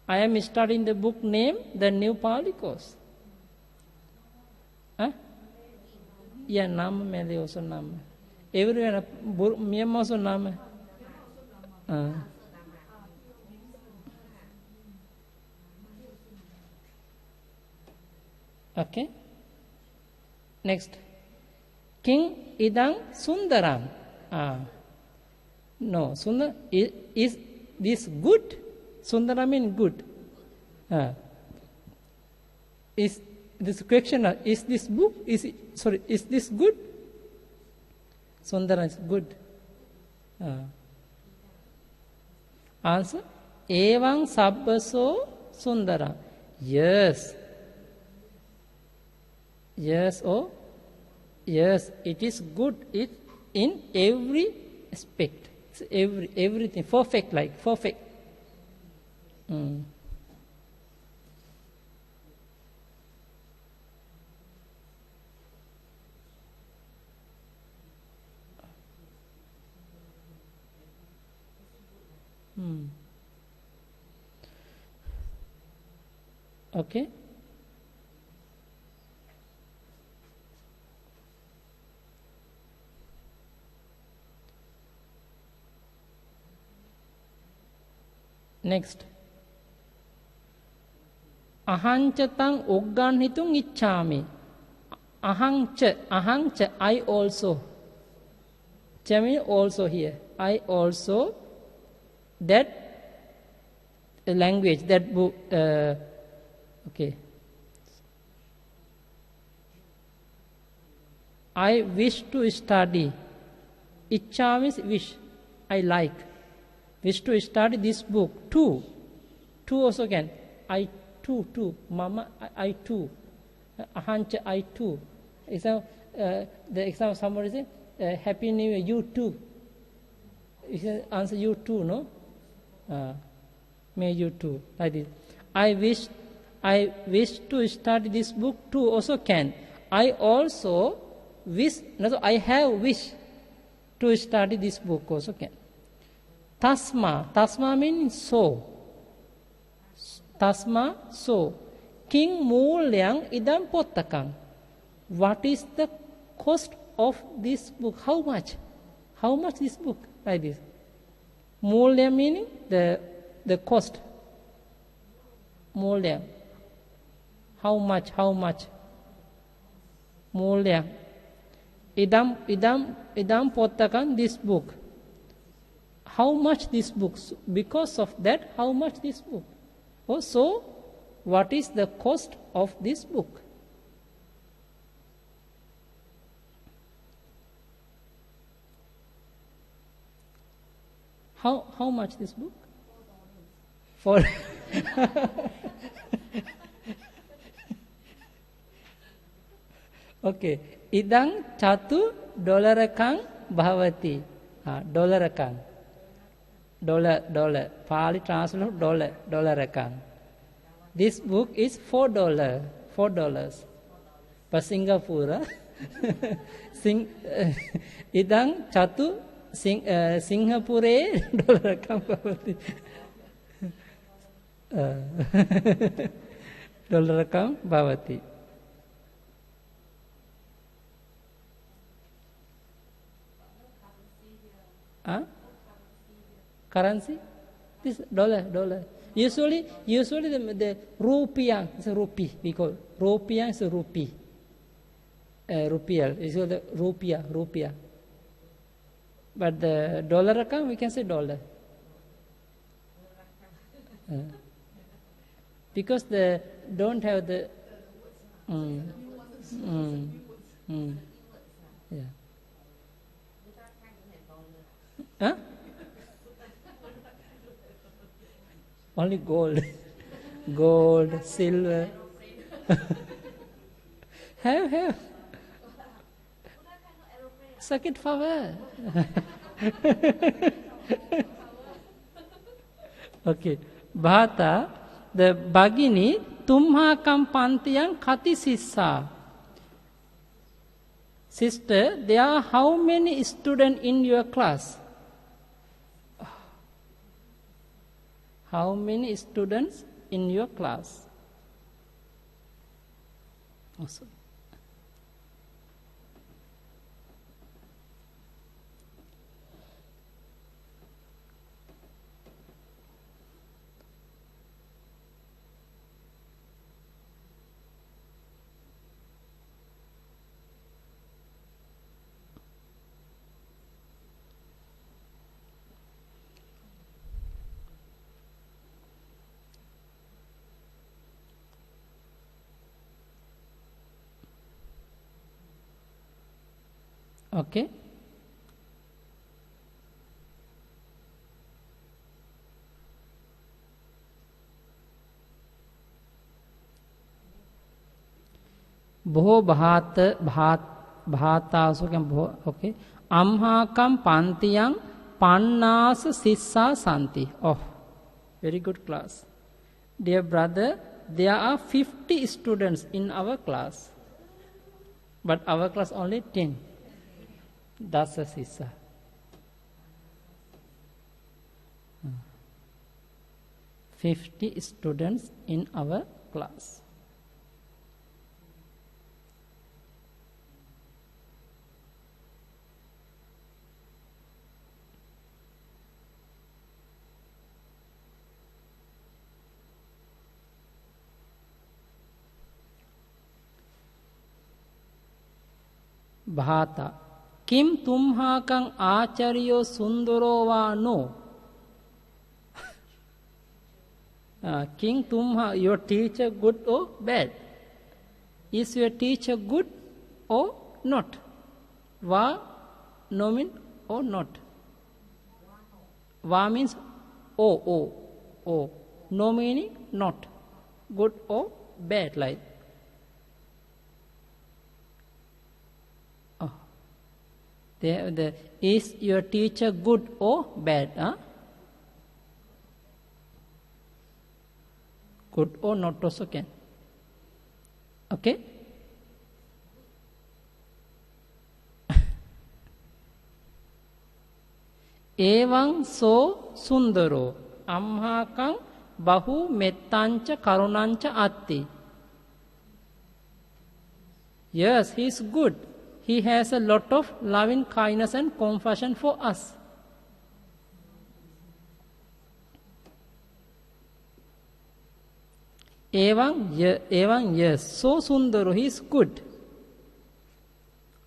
I am studying the book name, the New Pali course. Huh? Yeah, Nama Mele also Nama. Everywhere, Myanmar also Nama. Okay. Next. King Idang Sundaram. No, Sundar is this good? Sundaram means good. Is this question? Is this book? Is this good? Sundaram is good. Answer: Evang sabbaso Sundaram. Yes. Yes, oh, yes. It is good. It in every aspect. It's everything perfect, like perfect. Okay. Next. Ahanchatan uggan hitung ichami. Ahangcha, I also. Chami also here. I also. That language, that book. Okay. I wish to study. Ichha means wish. I like. Wish to study this book. Too also again. I too. Mama, I too. Ahancha, I too. Example, the example somebody say, Happy New Year, you too. You say, answer you too, no? May you too. Like this. I wish to study this book too also can. I also wish, I have wish to study this book also can. Tasma means so. Tasma, so. King Mulyang idam pottakang. What is the cost of this book? How much? How much this book? Like this. Mulya meaning the cost. Mulya. How much? Mulya. Idam pottakang, this book. How much this book? Because of that, how much this book? Also, what is the cost of this book? How much this book? $4. Okay. Idang chatu $kang bhavati. $kang. Dollar. Pali translate $kang. This book is $4. But Singapore, idang chatu Singapore $kang bhavati. $kang bhavati. Currency? This dollar. Usually the rupiah is a rupee. We call rupiah is a rupee. Rupiah is the rupiah. But the dollar account we can say dollar. Because the don't have the. Yeah. Huh? Only gold. Gold, silver. Have. Sakit power. Okay. Bhata, the Bhagini, tumhakam pantiyang khati sissa. Sister, there are how many students in your class? How many students in your class? Also. Okay. Bho bhata so can okay. Amhakam pantiyang pannas sissa santi. Oh, very good class. Dear brother, there are 50 students in our class. But our class only 10. That's a sissa. 50 students in our class. Bhata. Kim tumhakang acharyo sundaro va no? King tumha, your teacher good or bad? Is your teacher good or not? Va, no mean or not? Va means o. No meaning not. Good or bad like. Is your teacher good or bad? Huh? Good or not also can. Okay? Evang so sundaro amhakang bahu mettancha karunancha atti. Yes, he is good. He has a lot of loving kindness and compassion for us. Evang yes, so sundaro, he is good.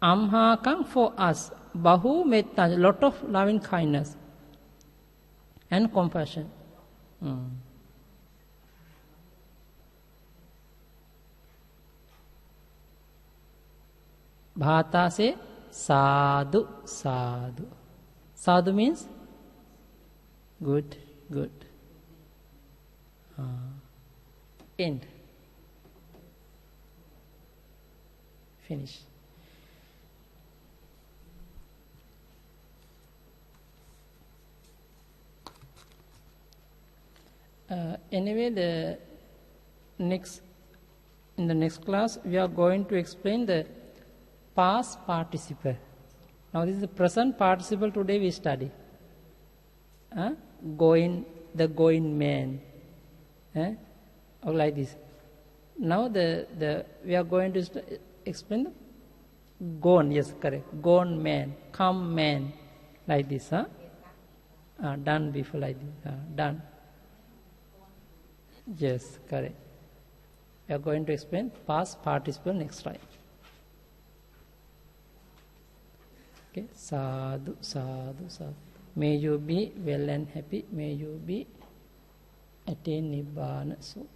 Amhakang for us, bahu metta, lot of loving kindness and compassion. Bhata say sadhu, sadhu. Sadhu means good. End. Finish. Anyway, in the next class, we are going to explain the past participle. Now, this is the present participle. Today we study. The going man. Or like this. Now we are going to explain the gone. Yes, correct. Gone man, come man, like this. Done before like this. Done. Yes, correct. We are going to explain past participle next time. Okay, sadhu, sadhu, sadhu. May you be well and happy. May you be attain nibbana soon.